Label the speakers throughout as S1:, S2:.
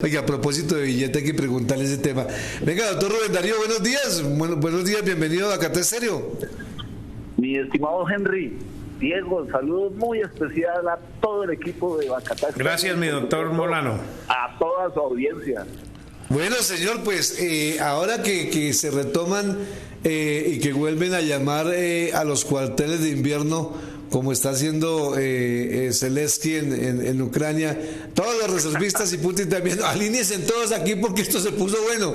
S1: Oiga, a propósito de billete hay que preguntarle ese tema. Venga, doctor Rubén Darío, buenos días. Bueno, buenos días, bienvenido a Cata Estéreo.
S2: Mi estimado Henry, Diego, saludos muy especial a todo el equipo de Bacatá.
S3: Gracias, mi doctor Molano.
S2: A toda su audiencia.
S1: Bueno, señor, pues ahora que se retoman y que vuelven a llamar a los cuarteles de invierno, como está haciendo Zelensky en Ucrania, todos los reservistas y Putin también, alíñense todos aquí porque esto se puso bueno.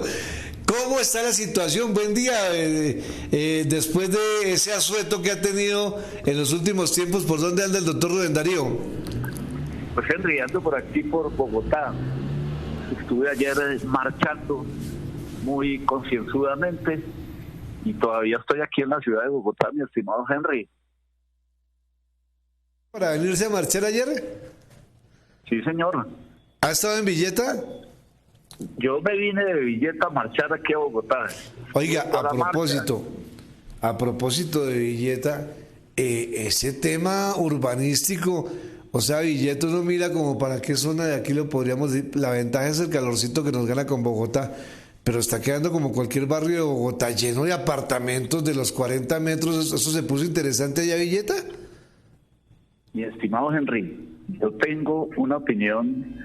S1: ¿Cómo está la situación? Buen día, después de ese asueto que ha tenido en los últimos tiempos, ¿por dónde anda el doctor Rubén Darío?
S2: Pues Henry, ando por aquí por Bogotá. Estuve ayer marchando muy concienzudamente y todavía estoy aquí en la ciudad de Bogotá, mi estimado Henry.
S1: ¿Para venirse a marchar ayer?
S2: Sí, señor.
S1: ¿Ha estado en Villeta?
S2: Yo me vine de Villeta a marchar aquí a Bogotá.
S1: Oiga, a propósito de Villeta, ese tema urbanístico, o sea, Villeta uno mira como para qué zona de aquí lo podríamos decir. La ventaja es el calorcito que nos gana con Bogotá, pero está quedando como cualquier barrio de Bogotá, lleno de apartamentos de los 40 metros. ¿Eso se puso interesante allá, Villeta?
S2: Mi estimado Henry, yo tengo una opinión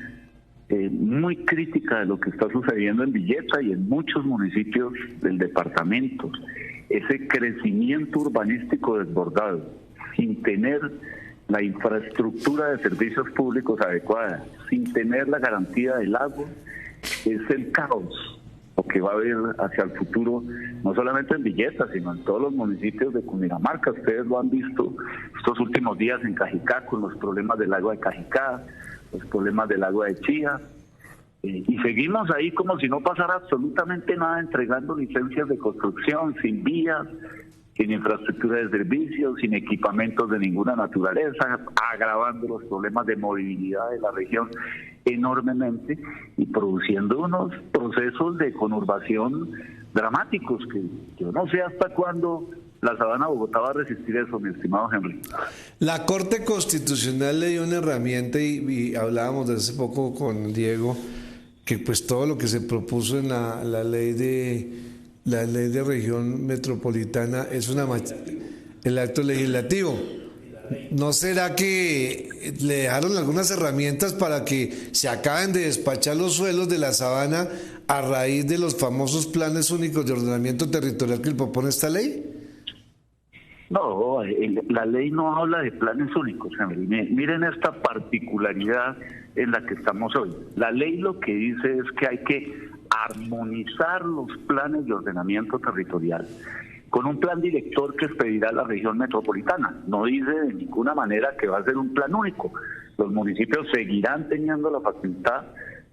S2: muy crítica de lo que está sucediendo en Villeta y en muchos municipios del departamento. Ese crecimiento urbanístico desbordado, sin tener la infraestructura de servicios públicos adecuada, sin tener la garantía del agua, es el caos lo que va a haber hacia el futuro, no solamente en Villeta, sino en todos los municipios de Cundinamarca. Ustedes lo han visto estos últimos días en Cajicá, con los problemas del agua de Cajicá, los problemas del agua de Chía, y seguimos ahí como si no pasara absolutamente nada, entregando licencias de construcción, sin vías, sin infraestructura de servicios, sin equipamientos de ninguna naturaleza, agravando los problemas de movilidad de la región enormemente y produciendo unos procesos de conurbación dramáticos que yo no sé hasta cuándo la Sabana Bogotá va a resistir eso, mi estimado Henry.
S1: La Corte Constitucional le dio una herramienta y hablábamos de hace poco con Diego, que pues todo lo que se propuso en la ley de región metropolitana es el acto legislativo. ¿No será que le dejaron algunas herramientas para que se acaben de despachar los suelos de la Sabana a raíz de los famosos planes únicos de ordenamiento territorial que propone esta ley?
S2: No, la ley no habla de planes únicos, Henry. Miren esta particularidad en la que estamos hoy. La ley lo que dice es que hay que armonizar los planes de ordenamiento territorial con un plan director que expedirá la región metropolitana. No dice de ninguna manera que va a ser un plan único. Los municipios seguirán teniendo la facultad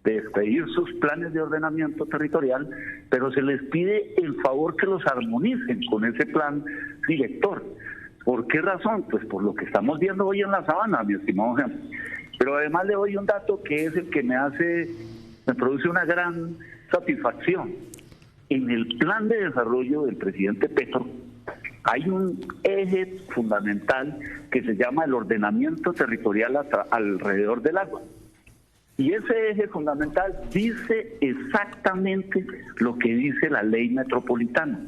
S2: de expedir sus planes de ordenamiento territorial, pero se les pide el favor que los armonicen con ese plan director. ¿Por qué razón? Pues por lo que estamos viendo hoy en la Sabana, mi estimado Henry. Pero además le doy un dato que es el que me produce una gran satisfacción. En el plan de desarrollo del presidente Petro hay un eje fundamental que se llama el ordenamiento territorial alrededor del agua. Y ese eje fundamental dice exactamente lo que dice la ley metropolitana,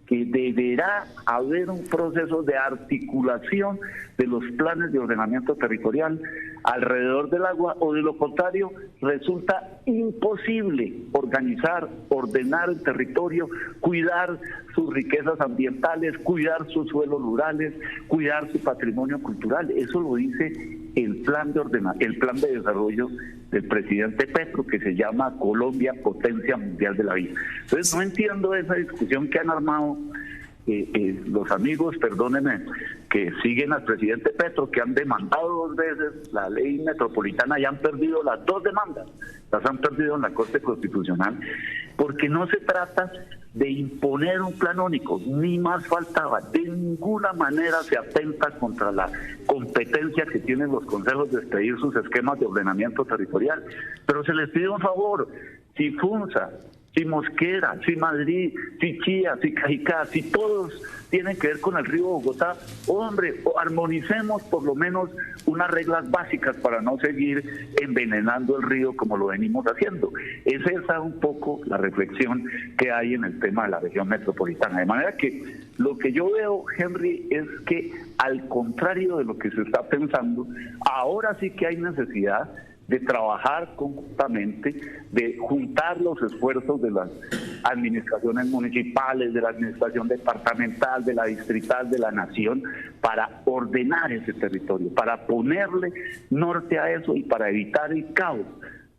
S2: que deberá haber un proceso de articulación de los planes de ordenamiento territorial alrededor del agua, o de lo contrario resulta imposible organizar, ordenar el territorio, cuidar sus riquezas ambientales, cuidar sus suelos rurales, cuidar su patrimonio cultural. Eso lo dice el plan de desarrollo del presidente Petro, que se llama Colombia Potencia Mundial de la Vida. Entonces no entiendo esa discusión que han armado los amigos, perdónenme, que siguen al presidente Petro, que han demandado 2 veces la ley metropolitana y han perdido las 2 demandas, las han perdido en la Corte Constitucional, porque no se trata de imponer un plan único, ni más faltaba. De ninguna manera se atenta contra la competencia que tienen los consejos de expedir sus esquemas de ordenamiento territorial, pero se les pide un favor. Si FUNSA, si Mosquera, si Madrid, si Chía, si Cajicá, si todos tienen que ver con el río Bogotá, hombre, armonicemos por lo menos unas reglas básicas para no seguir envenenando el río como lo venimos haciendo. Es esa un poco la reflexión que hay en el tema de la región metropolitana. De manera que lo que yo veo, Henry, es que al contrario de lo que se está pensando, ahora sí que hay necesidad de trabajar conjuntamente, de juntar los esfuerzos de las administraciones municipales, de la administración departamental, de la distrital, de la nación, para ordenar ese territorio, para ponerle norte a eso y para evitar el caos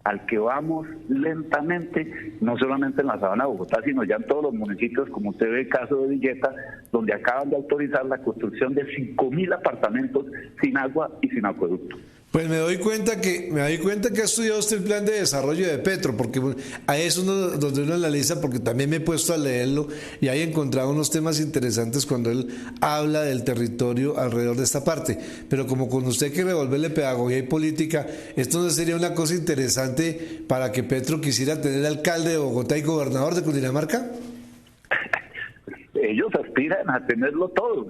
S2: al que vamos lentamente, no solamente en la Sabana de Bogotá, sino ya en todos los municipios, como usted ve el caso de Villeta, donde acaban de autorizar la construcción de 5.000 apartamentos sin agua y sin acueducto.
S1: Pues me doy cuenta que ha estudiado usted el plan de desarrollo de Petro, porque ahí es donde uno analiza, porque también me he puesto a leerlo y ahí he encontrado unos temas interesantes cuando él habla del territorio alrededor de esta parte. Pero como con usted que revolverle pedagogía y política, esto no sería una cosa interesante para que Petro quisiera tener alcalde de Bogotá y gobernador de Cundinamarca.
S2: Ellos aspiran a tenerlo todo,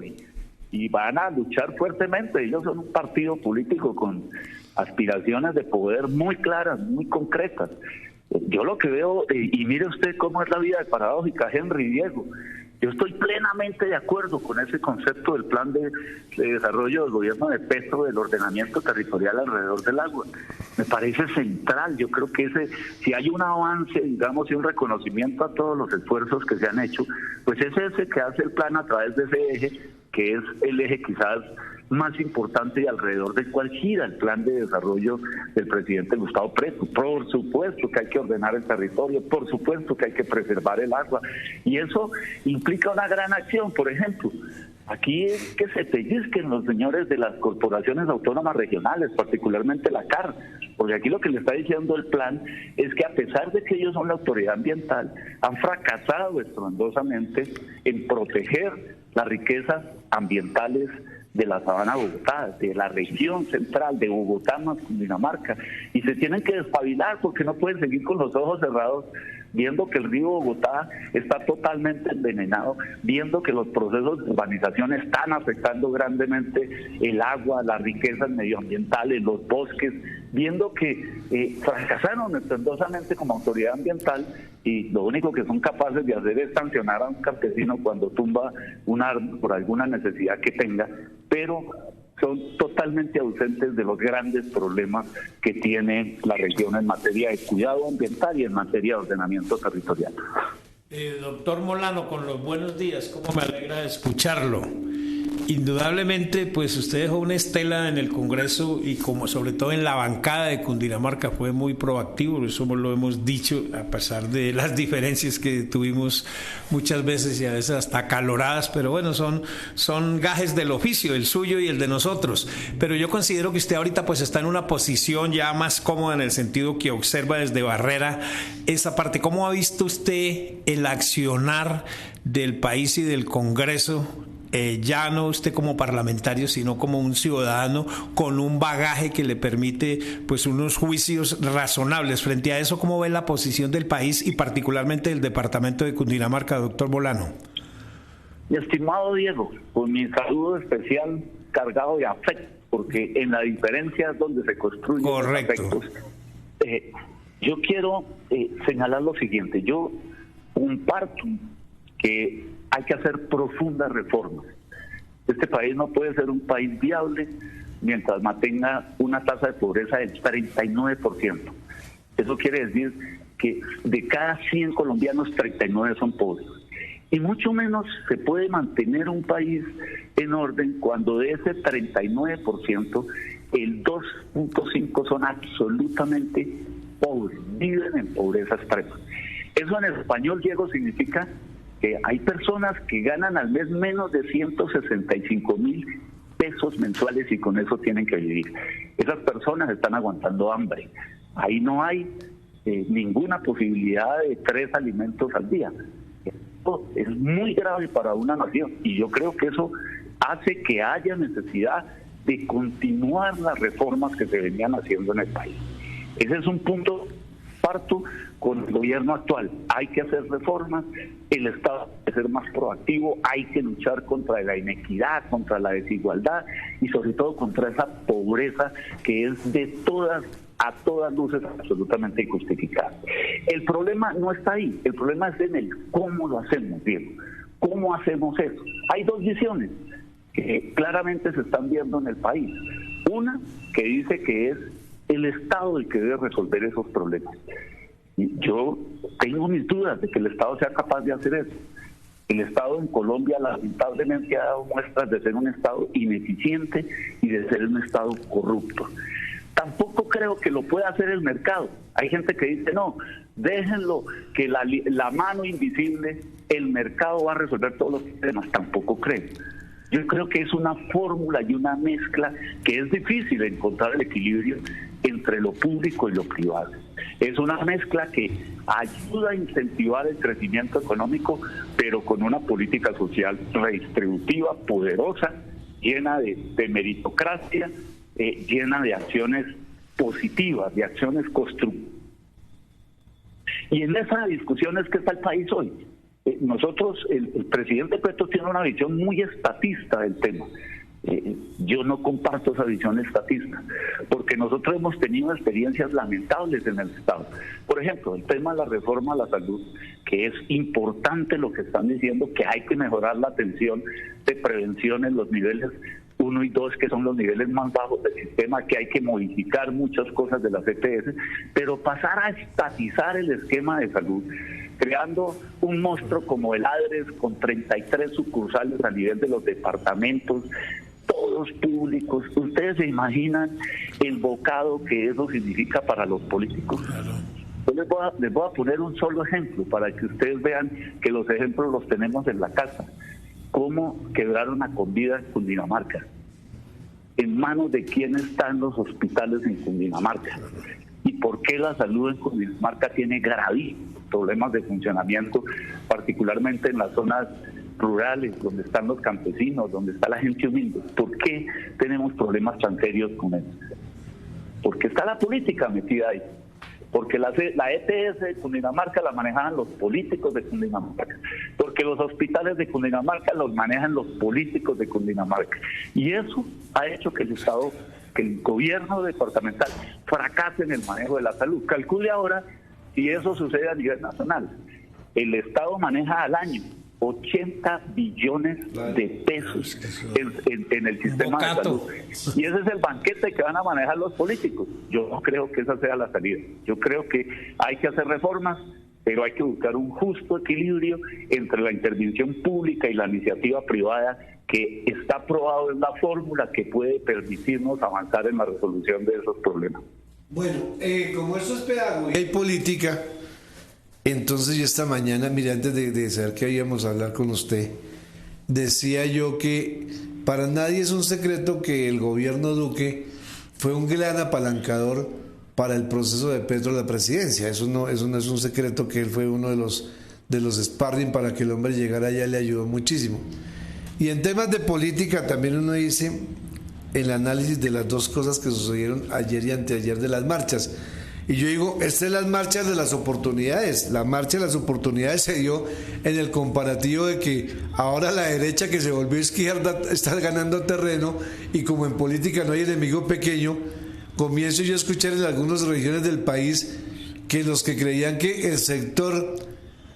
S2: y van a luchar fuertemente. Ellos son un partido político con aspiraciones de poder muy claras, muy concretas. Yo lo que veo, y mire usted cómo es la vida de paradójica, Henry y Diego, yo estoy plenamente de acuerdo con ese concepto del plan de desarrollo del gobierno de Petro, del ordenamiento territorial alrededor del agua. Me parece central. Yo creo que si hay un avance, digamos, y un reconocimiento a todos los esfuerzos que se han hecho, pues es ese que hace el plan a través de ese eje, que es el eje quizás más importante y alrededor del cual gira el plan de desarrollo del presidente Gustavo Petro. Por supuesto que hay que ordenar el territorio, por supuesto que hay que preservar el agua, y eso implica una gran acción. Por ejemplo, aquí es que se pellizquen los señores de las corporaciones autónomas regionales, particularmente la CAR, porque aquí lo que le está diciendo el plan es que a pesar de que ellos son la autoridad ambiental, han fracasado estruendosamente en proteger las riquezas ambientales de la Sabana de Bogotá, de la región central, de Bogotá más Cundinamarca, y se tienen que despabilar porque no pueden seguir con los ojos cerrados viendo que el río Bogotá está totalmente envenenado, viendo que los procesos de urbanización están afectando grandemente el agua, las riquezas medioambientales, los bosques, viendo que fracasaron estrepitosamente como autoridad ambiental, y lo único que son capaces de hacer es sancionar a un campesino cuando tumba un árbol por alguna necesidad que tenga, pero son totalmente ausentes de los grandes problemas que tiene la región en materia de cuidado ambiental y en materia de ordenamiento territorial.
S3: Doctor Molano, con los buenos días, cómo me alegra escucharlo. Indudablemente, pues usted dejó una estela en el Congreso y como sobre todo en la bancada de Cundinamarca fue muy proactivo, eso lo hemos dicho, a pesar de las diferencias que tuvimos muchas veces y a veces hasta acaloradas, pero bueno, son gajes del oficio, el suyo y el de nosotros. Pero yo considero que usted ahorita pues está en una posición ya más cómoda en el sentido que observa desde Barrera esa parte. ¿Cómo ha visto usted el accionar del país y del Congreso? Ya no usted como parlamentario, sino como un ciudadano con un bagaje que le permite pues unos juicios razonables. Frente a eso, ¿cómo ve la posición del país y particularmente del departamento de Cundinamarca, doctor Molano?
S2: Mi estimado Diego, con mi saludo especial cargado de afecto, porque en la diferencia es donde se construyen los afectos. Yo quiero señalar lo siguiente. Yo comparto que hay que hacer profundas reformas. Este país no puede ser un país viable mientras mantenga una tasa de pobreza del 39%. Eso quiere decir que de cada 100 colombianos, 39 son pobres. Y mucho menos se puede mantener un país en orden cuando de ese 39%, el 2.5 son absolutamente pobres, viven en pobreza extrema. Eso en español, Diego, significa que hay personas que ganan al mes menos de 165,000 pesos mensuales y con eso tienen que vivir. Esas personas están aguantando hambre. Ahí no hay ninguna posibilidad de 3 alimentos al día. Esto es muy grave para una nación y yo creo que eso hace que haya necesidad de continuar las reformas que se venían haciendo en el país. Ese es un punto comparto con el gobierno actual. Hay que hacer reformas, el Estado hay que ser más proactivo, hay que luchar contra la inequidad, contra la desigualdad y sobre todo contra esa pobreza que es a todas luces absolutamente injustificada. El problema no está ahí, el problema es en el cómo lo hacemos, Diego. ¿Cómo hacemos eso? Hay dos visiones que claramente se están viendo en el país. Una que dice que es el Estado el que debe resolver esos problemas. Y yo tengo mis dudas de que el Estado sea capaz de hacer eso. El Estado en Colombia lamentablemente ha dado muestras de ser un Estado ineficiente y de ser un Estado corrupto. Tampoco creo que lo pueda hacer el mercado. Hay gente que dice, no, déjenlo, que la mano invisible, el mercado va a resolver todos los problemas. Tampoco creo. Yo creo que es una fórmula y una mezcla que es difícil encontrar el equilibrio entre lo público y lo privado. Es una mezcla que ayuda a incentivar el crecimiento económico, pero con una política social redistributiva, poderosa, llena de meritocracia, llena de acciones positivas, de acciones constructivas. Y en esa discusión es que está el país hoy. Nosotros, el presidente Petro tiene una visión muy estatista del tema. Yo no comparto esa visión estatista, porque nosotros hemos tenido experiencias lamentables en el Estado. Por ejemplo, el tema de la reforma a la salud, que es importante lo que están diciendo, que hay que mejorar la atención de prevención en los niveles 1 y 2, que son los niveles más bajos del sistema, que hay que modificar muchas cosas de las EPS, pero pasar a estatizar el esquema de salud, creando un monstruo como el ADRES con 33 sucursales a nivel de los departamentos, todos públicos. ¿Ustedes se imaginan el bocado que eso significa para los políticos? Claro. Yo les voy a poner un solo ejemplo para que ustedes vean que los ejemplos los tenemos en la casa. ¿Cómo quebraron a Convida en Cundinamarca? ¿En manos de quién están los hospitales en Cundinamarca? ¿Y por qué la salud en Cundinamarca tiene gravísimos problemas de funcionamiento, particularmente en las zonas rurales, donde están los campesinos, donde está la gente humilde? ¿Por qué tenemos problemas tan serios con eso? Porque está la política metida ahí. Porque la EPS de Cundinamarca la manejaban los políticos de Cundinamarca, porque los hospitales de Cundinamarca los manejan los políticos de Cundinamarca, y eso ha hecho que el Estado, que el gobierno departamental fracase en el manejo de la salud. Calcule ahora si eso sucede a nivel nacional. El Estado maneja al año 80 billones de pesos en el sistema de salud. Y ese es el banquete que van a manejar los políticos. Yo no creo que esa sea la salida. Yo creo que hay que hacer reformas, pero hay que buscar un justo equilibrio entre la intervención pública y la iniciativa privada, que está probado en la fórmula que puede permitirnos avanzar en la resolución de esos problemas.
S1: Bueno, como esto es pedagogía y política, entonces yo esta mañana, mira, antes de saber que íbamos a hablar con usted, decía yo que para nadie es un secreto que el gobierno Duque fue un gran apalancador para el proceso de Petro a la presidencia. Eso no es un secreto, que él fue uno de los sparring para que el hombre llegara allá, le ayudó muchísimo. Y en temas de política también uno dice el análisis de las dos cosas que sucedieron ayer y anteayer de las marchas. Y yo digo, estas son las marchas de las oportunidades. La marcha de las oportunidades se dio en el comparativo de que ahora la derecha, que se volvió izquierda, está ganando terreno, y como en política no hay enemigo pequeño, comienzo yo a escuchar en algunas regiones del país que los que creían que el sector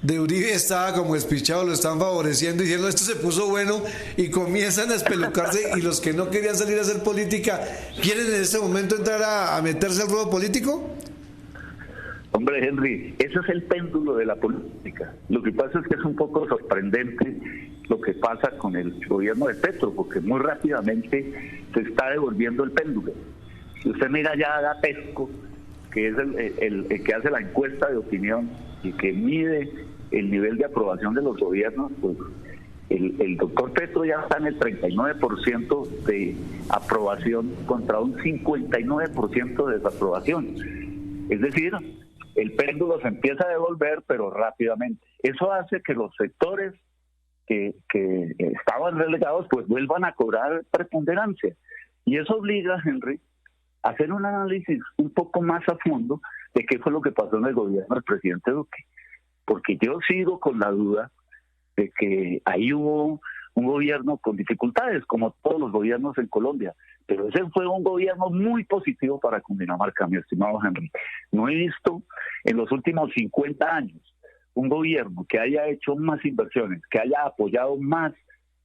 S1: de Uribe estaba como despichado lo están favoreciendo, diciendo esto se puso bueno, y comienzan a espelucarse, y los que no querían salir a hacer política quieren en este momento entrar a meterse al ruedo político.
S2: Hombre, Henry, ese es el péndulo de la política. Lo que pasa es que es un poco sorprendente lo que pasa con el gobierno de Petro, porque muy rápidamente se está devolviendo el péndulo. Si usted mira ya a Pesco, que es el que hace la encuesta de opinión y que mide el nivel de aprobación de los gobiernos, pues el doctor Petro ya está en el 39% de aprobación contra un 59% de desaprobación. Es decir, el péndulo se empieza a devolver, pero rápidamente. Eso hace que los sectores que estaban relegados pues vuelvan a cobrar preponderancia. Y eso obliga, Henry, hacer un análisis un poco más a fondo de qué fue lo que pasó en el gobierno del presidente Duque. Porque yo sigo con la duda de que ahí hubo un gobierno con dificultades, como todos los gobiernos en Colombia, pero ese fue un gobierno muy positivo para Cundinamarca, mi estimado Henry. No he visto en los últimos 50 años un gobierno que haya hecho más inversiones, que haya apoyado más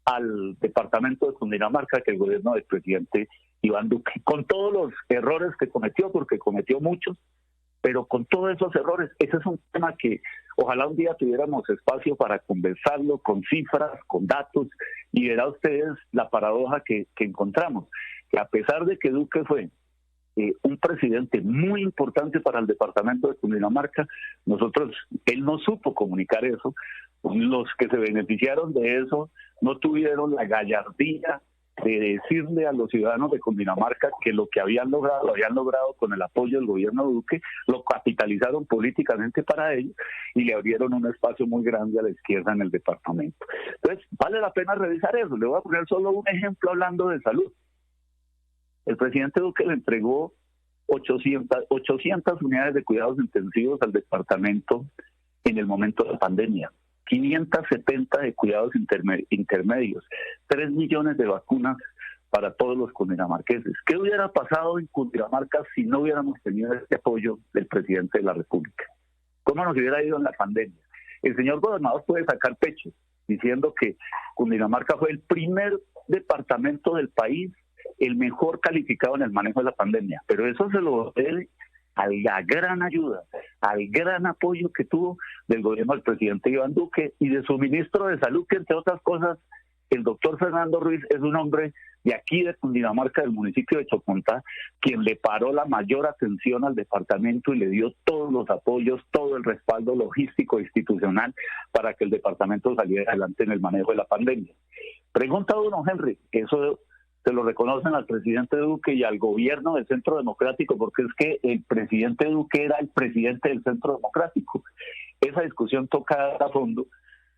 S2: al departamento de Cundinamarca que el gobierno del presidente Iván Duque, con todos los errores que cometió, porque cometió muchos, pero con todos esos errores. Ese es un tema que ojalá un día tuviéramos espacio para conversarlo con cifras, con datos, y verá ustedes la paradoja que encontramos, que a pesar de que Duque fue un presidente muy importante para el departamento de Cundinamarca, él no supo comunicar eso. Los que se beneficiaron de eso no tuvieron la gallardía de decirle a los ciudadanos de Cundinamarca que lo que habían logrado con el apoyo del gobierno de Duque, lo capitalizaron políticamente para ellos y le abrieron un espacio muy grande a la izquierda en el departamento. Entonces, vale la pena revisar eso. Le voy a poner solo un ejemplo hablando de salud. El presidente Duque le entregó 800 unidades de cuidados intensivos al departamento en el momento de la pandemia. 570 de cuidados intermedios, 3 millones de vacunas para todos los cundinamarqueses. ¿Qué hubiera pasado en Cundinamarca si no hubiéramos tenido este apoyo del presidente de la República? ¿Cómo nos hubiera ido en la pandemia? El señor gobernador puede sacar pecho diciendo que Cundinamarca fue el primer departamento del país, el mejor calificado en el manejo de la pandemia, pero eso se lo debe a la gran ayuda, al gran apoyo que tuvo del gobierno del presidente Iván Duque y de su ministro de Salud, que entre otras cosas, el doctor Fernando Ruiz es un hombre de aquí de Cundinamarca, del municipio de Chocontá, quien le paró la mayor atención al departamento y le dio todos los apoyos, todo el respaldo logístico e institucional para que el departamento saliera adelante en el manejo de la pandemia. Pregunta uno, Henry, eso se lo reconocen al presidente Duque y al gobierno del Centro Democrático, porque es que el presidente Duque era el presidente del Centro Democrático. Esa discusión toca a fondo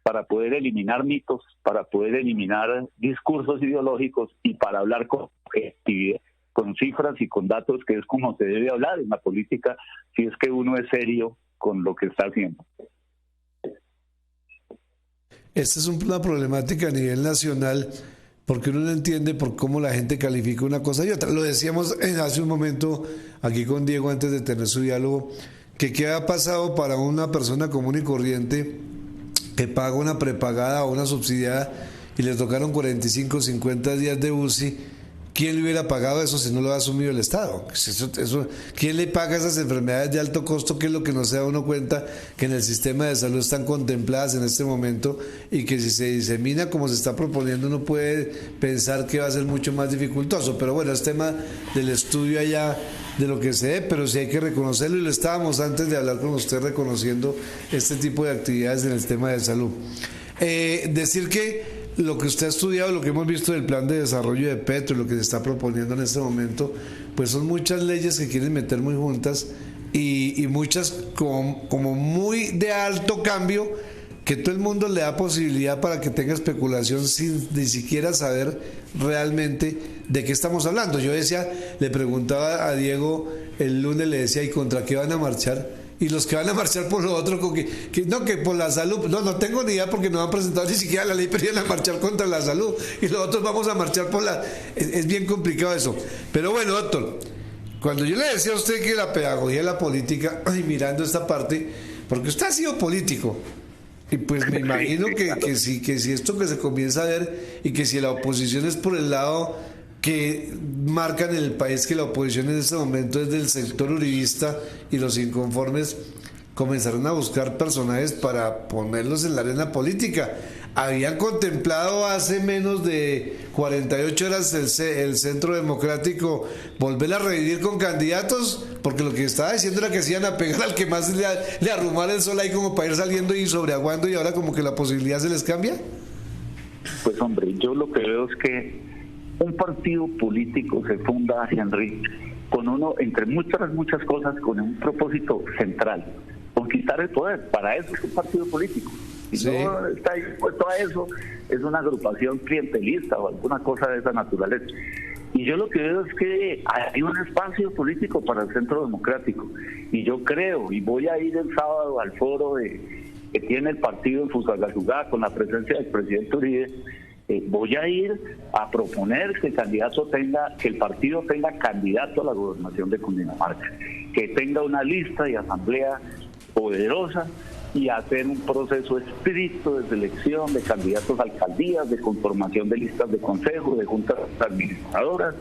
S2: para poder eliminar mitos, para poder eliminar discursos ideológicos y para hablar con objetividad, con cifras y con datos, que es como se debe hablar en la política si es que uno es serio con lo que está haciendo.
S1: Esta es una problemática a nivel nacional, porque uno no entiende por cómo la gente califica una cosa y otra. Lo decíamos hace un momento aquí con Diego antes de tener su diálogo, que qué ha pasado para una persona común y corriente que paga una prepagada o una subsidiada y les tocaron 45, 50 días de UCI. ¿Quién le hubiera pagado eso si no lo ha asumido el Estado? ¿Quién le paga esas enfermedades de alto costo? Que es lo que no se da uno cuenta, que en el sistema de salud están contempladas en este momento y que si se disemina como se está proponiendo uno puede pensar que va a ser mucho más dificultoso. Pero bueno, es tema del estudio allá de lo que se dé, pero sí hay que reconocerlo y lo estábamos antes de hablar con usted reconociendo este tipo de actividades en el tema de salud. Decir que lo que usted ha estudiado, lo que hemos visto del plan de desarrollo de Petro, lo que se está proponiendo en este momento, pues son muchas leyes que quieren meter muy juntas y muchas como muy de alto cambio, que todo el mundo le da posibilidad para que tenga especulación sin ni siquiera saber realmente de qué estamos hablando. Yo le preguntaba a Diego el lunes, le decía, ¿y contra qué van a marchar? Y los que van a marchar por lo otro, que por la salud, no tengo ni idea porque no han presentado ni siquiera la ley, pero iban a marchar contra la salud y los otros vamos a marchar por la... Es bien complicado eso. Pero bueno, doctor, cuando yo le decía a usted que la pedagogía de la política, mirando esta parte, porque usted ha sido político, y pues me imagino que si esto que se comienza a ver y que si la oposición es por el lado que marcan en el país, que la oposición en este momento es del sector uribista y los inconformes comenzaron a buscar personajes para ponerlos en la arena política. Habían contemplado hace menos de 48 horas el Centro Democrático volver a revivir con candidatos, porque lo que estaba diciendo era que se iban a pegar al que más le arrumara el sol ahí como para ir saliendo y sobreaguando, y ahora como que la posibilidad se les cambia.
S2: Pues hombre, yo lo que veo es que un partido político se funda, Henry, con uno, entre muchas cosas, con un propósito central: conquistar el poder. Para eso es un partido político. Si no está dispuesto a eso, es una agrupación clientelista o alguna cosa de esa naturaleza. Y yo lo que veo es que hay un espacio político para el Centro Democrático. Y yo creo, y voy a ir el sábado al foro que tiene el partido en Fusagasugá con la presencia del presidente Uribe, voy a ir a proponer que el partido tenga candidato a la gobernación de Cundinamarca, que tenga una lista de asamblea poderosa y hacer un proceso estricto de selección de candidatos a alcaldías, de conformación de listas de consejo, de juntas administradoras,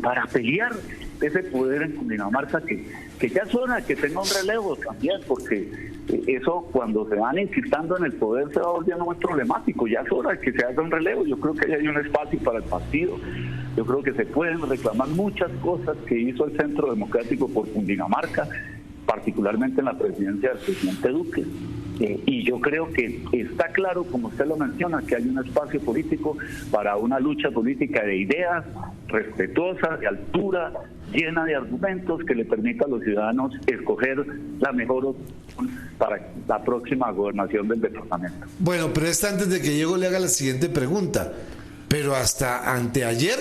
S2: para pelear ese poder en Cundinamarca que ya es hora que tenga un relevo también, porque eso cuando se van inquistando en el poder se va volviendo muy problemático. Ya es hora que se haga un relevo. Yo creo que hay un espacio para el partido. Yo creo que se pueden reclamar muchas cosas que hizo el Centro Democrático por Cundinamarca, particularmente en la presidencia del presidente Duque. Y yo creo que está claro, como usted lo menciona, que hay un espacio político para una lucha política de ideas, respetuosa, de altura, llena de argumentos, que le permita a los ciudadanos escoger la mejor opción para la próxima gobernación del departamento.
S1: Bueno, pero antes de que Diego le haga la siguiente pregunta, pero hasta anteayer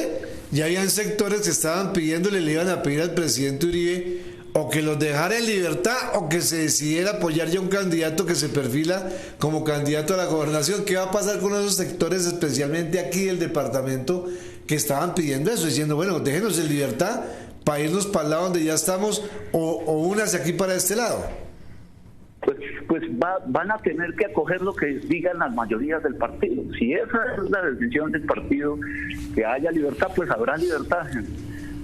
S1: ya habían sectores que estaban pidiéndole, le iban a pedir al presidente Uribe o que los dejara en libertad o que se decidiera apoyar ya un candidato que se perfila como candidato a la gobernación. ¿Qué va a pasar con esos sectores, especialmente aquí del departamento, que estaban pidiendo eso, diciendo, bueno, déjenos en libertad para irnos para el lado donde ya estamos o únase aquí para este lado?
S2: Pues van a tener que acoger lo que digan las mayorías del partido. Si esa es la decisión del partido, que haya libertad, pues habrá libertad.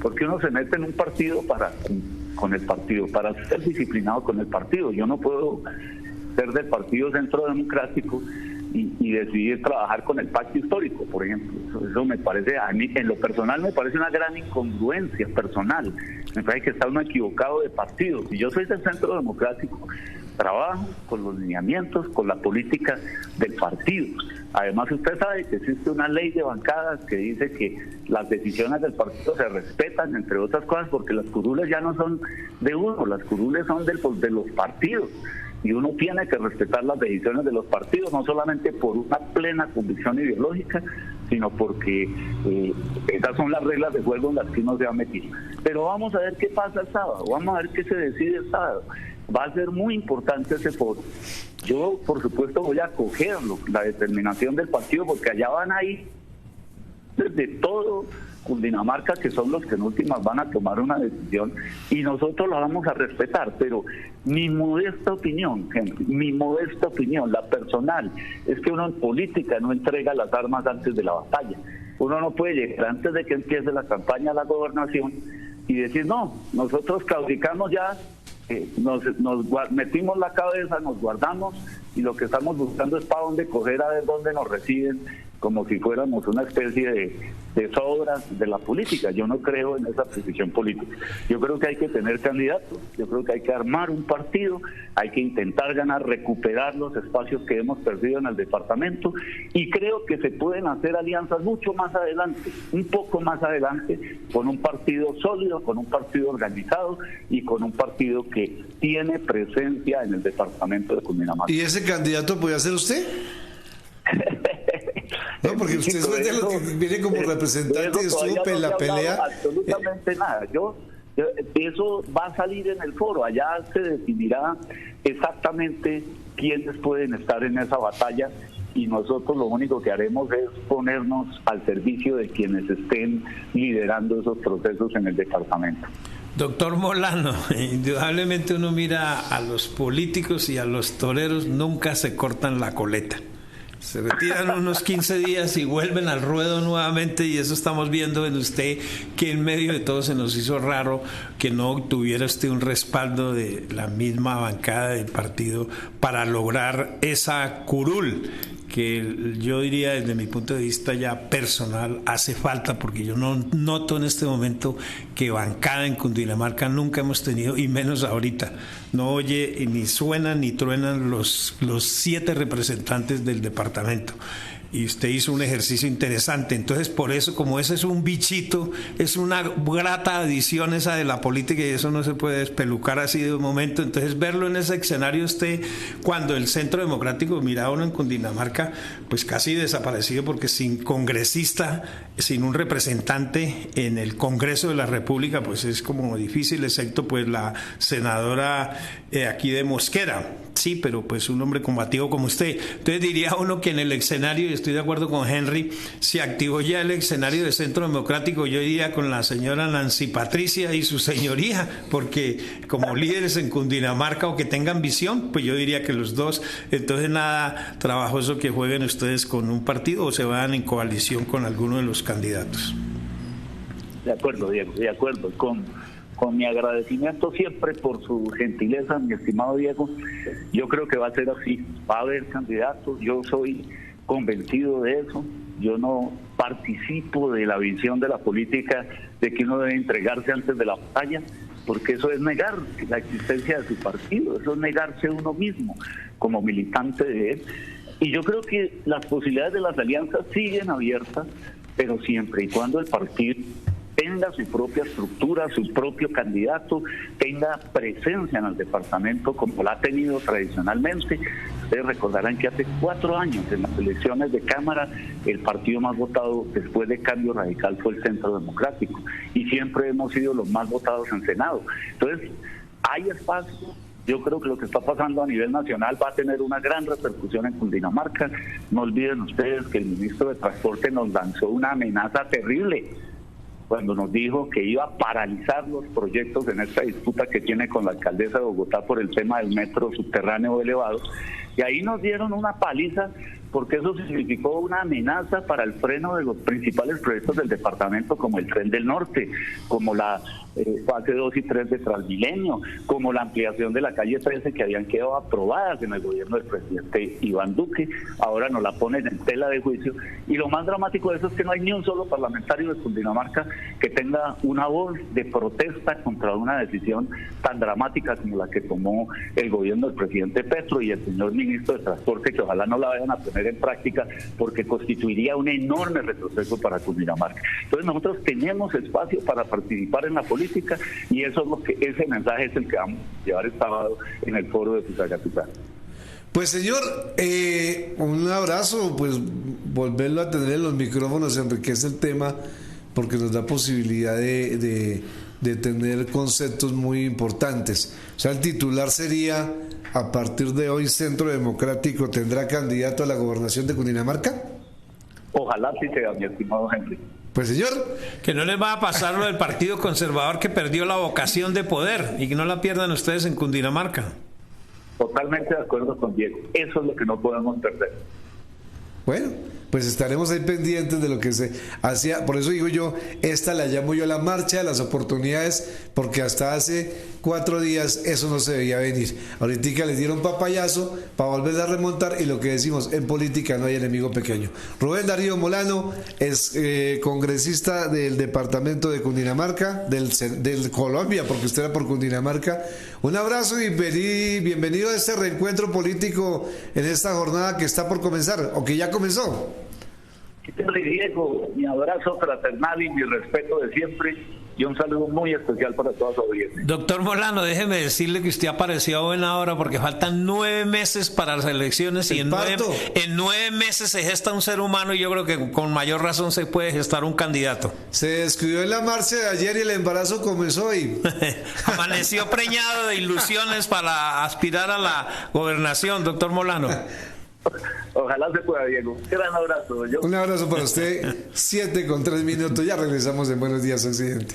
S2: Porque uno se mete en un partido con el partido, para ser disciplinado con el partido. Yo no puedo ser del Partido Centro Democrático y decidir trabajar con el pacto histórico, por ejemplo. Eso me parece, a mí en lo personal me parece una gran incongruencia personal. Me parece que está uno equivocado de partido. Si yo soy del Centro Democrático, trabajo con los lineamientos, con la política del partido. Además, usted sabe que existe una ley de bancadas que dice que las decisiones del partido se respetan, entre otras cosas, porque las curules ya no son de uno, las curules son de los partidos. Y uno tiene que respetar las decisiones de los partidos, no solamente por una plena convicción ideológica, sino porque esas son las reglas de juego en las que uno se va a meter. Pero vamos a ver qué pasa el sábado, vamos a ver qué se decide el sábado. Va a ser muy importante ese foro. Yo, por supuesto, voy a acogerlo, la determinación del partido, porque allá van a ir desde todo Cundinamarca, que son los que en últimas van a tomar una decisión, y nosotros la vamos a respetar. Pero mi modesta opinión, gente, la personal, es que uno en política no entrega las armas antes de la batalla. Uno no puede llegar antes de que empiece la campaña a la gobernación y decir, no, nosotros claudicamos ya, nos metimos la cabeza, nos guardamos, y lo que estamos buscando es para dónde coger, a ver dónde nos reciben, como si fuéramos una especie de sobras de la política. Yo no creo en esa posición política. Yo creo que hay que tener candidatos, yo creo que hay que armar un partido, hay que intentar recuperar los espacios que hemos perdido en el departamento, y creo que se pueden hacer alianzas mucho más adelante, un poco más adelante, con un partido sólido, con un partido organizado y con un partido que tiene presencia en el departamento de Cundinamarca.
S1: ¿Y ese candidato podría ser usted? No, porque usted es de los que viene como representante de SUPE en la pelea.
S2: Absolutamente nada. Eso va a salir en el foro. Allá se definirá exactamente quiénes pueden estar en esa batalla, y nosotros lo único que haremos es ponernos al servicio de quienes estén liderando esos procesos en el departamento.
S3: Doctor Molano, indudablemente uno mira a los políticos y a los toreros, nunca se cortan la coleta. Se retiran unos 15 días y vuelven al ruedo nuevamente, y eso estamos viendo en usted, que en medio de todo se nos hizo raro que no tuviera usted un respaldo de la misma bancada del partido para lograr esa curul que yo diría desde mi punto de vista ya personal hace falta, porque yo no noto en este momento que bancada en Cundinamarca nunca hemos tenido, y menos ahorita. No oye, ni suenan ni truenan los 7 representantes del departamento. y usted hizo un ejercicio interesante. Entonces, por eso, como ese es un bichito, es una grata adición esa de la política, y eso no se puede despelucar así de un momento. Entonces, verlo en ese escenario usted, cuando el Centro Democrático, miraba uno en Cundinamarca, pues casi desaparecido, porque sin congresista, sin un representante en el Congreso de la República, pues es como difícil, excepto pues la senadora aquí de Mosquera. Sí, pero pues un hombre combativo como usted. Entonces diría uno que en el escenario, y estoy de acuerdo con Henry, se activó ya el escenario de Centro Democrático, yo diría con la señora Nancy Patricia y su señoría, porque como líderes en Cundinamarca o que tengan visión, pues yo diría que los dos. Entonces nada trabajoso que jueguen ustedes con un partido o se vayan en coalición con alguno de los candidatos.
S2: De acuerdo, Diego, de acuerdo. Con mi agradecimiento siempre por su gentileza, mi estimado Diego, yo creo que va a ser así, va a haber candidatos, yo soy convencido de eso, yo no participo de la visión de la política de que uno debe entregarse antes de la batalla, porque eso es negar la existencia de su partido, eso es negarse uno mismo como militante de él, y yo creo que las posibilidades de las alianzas siguen abiertas, pero siempre y cuando el partido tenga su propia estructura, su propio candidato, tenga presencia en el departamento como la ha tenido tradicionalmente. Ustedes recordarán que hace 4 años en las elecciones de Cámara el partido más votado después de Cambio Radical fue el Centro Democrático y siempre hemos sido los más votados en Senado. Entonces, hay espacio. Yo creo que lo que está pasando a nivel nacional va a tener una gran repercusión en Cundinamarca. No olviden ustedes que el ministro de Transporte nos lanzó una amenaza terrible cuando nos dijo que iba a paralizar los proyectos en esta disputa que tiene con la alcaldesa de Bogotá por el tema del metro subterráneo elevado. Y ahí nos dieron una paliza porque eso significó una amenaza para el freno de los principales proyectos del departamento, como el Tren del Norte, como la fase 2 y 3 de Transmilenio, como la ampliación de la calle 13 que habían quedado aprobadas en el gobierno del presidente Iván Duque, ahora nos la ponen en tela de juicio. Y lo más dramático de eso es que no hay ni un solo parlamentario de Cundinamarca que tenga una voz de protesta contra una decisión tan dramática como la que tomó el gobierno del presidente Petro y el señor ministro de Transporte, que ojalá no la vayan a poner en práctica porque constituiría un enorme retroceso para Cundinamarca. Entonces nosotros tenemos espacio para participar en la política y eso es lo que, ese mensaje es el que vamos a llevar el sábado en el foro de Fusagasugá.
S1: Pues señor, un abrazo, pues volverlo a tener en los micrófonos enriquece el tema porque nos da posibilidad de tener conceptos muy importantes. O sea, el titular sería: a partir de hoy Centro Democrático tendrá candidato a la gobernación de Cundinamarca.
S2: Ojalá sí sea, mi estimado Henry.
S1: Pues señor,
S3: que no les va a pasar lo del Partido Conservador, que perdió la vocación de poder, y que no la pierdan ustedes en Cundinamarca.
S2: Totalmente de acuerdo con Diego, eso es lo que no podemos perder.
S1: Bueno, pues estaremos ahí pendientes de lo que se hacía. Por eso digo yo, esta la llamo yo la marcha de las oportunidades, porque hasta hace 4 días eso no se veía venir. Ahorita les dieron papayazo para volver a remontar, y lo que decimos, en política no hay enemigo pequeño. Rubén Darío Molano es congresista del departamento de Cundinamarca, del Colombia, porque usted era por Cundinamarca. Un abrazo y bienvenido a este reencuentro político en esta jornada que está por comenzar, o que ya comenzó.
S2: Diego, mi abrazo fraternal y mi respeto de siempre, y un saludo muy especial para toda su audiencia.
S3: Doctor Molano, déjeme decirle que usted apareció a buena hora, porque faltan 9 meses para las elecciones y en 9 meses se gesta un ser humano, y yo creo que con mayor razón se puede gestar un candidato.
S1: Se descuidó en la marcha de ayer y el embarazo comenzó hoy.
S3: Amaneció preñado de ilusiones para aspirar a la gobernación, doctor Molano.
S2: Ojalá se pueda, Diego. Un gran abrazo.
S1: Un abrazo para usted. 7:03. Ya regresamos en Buenos Días, Occidente.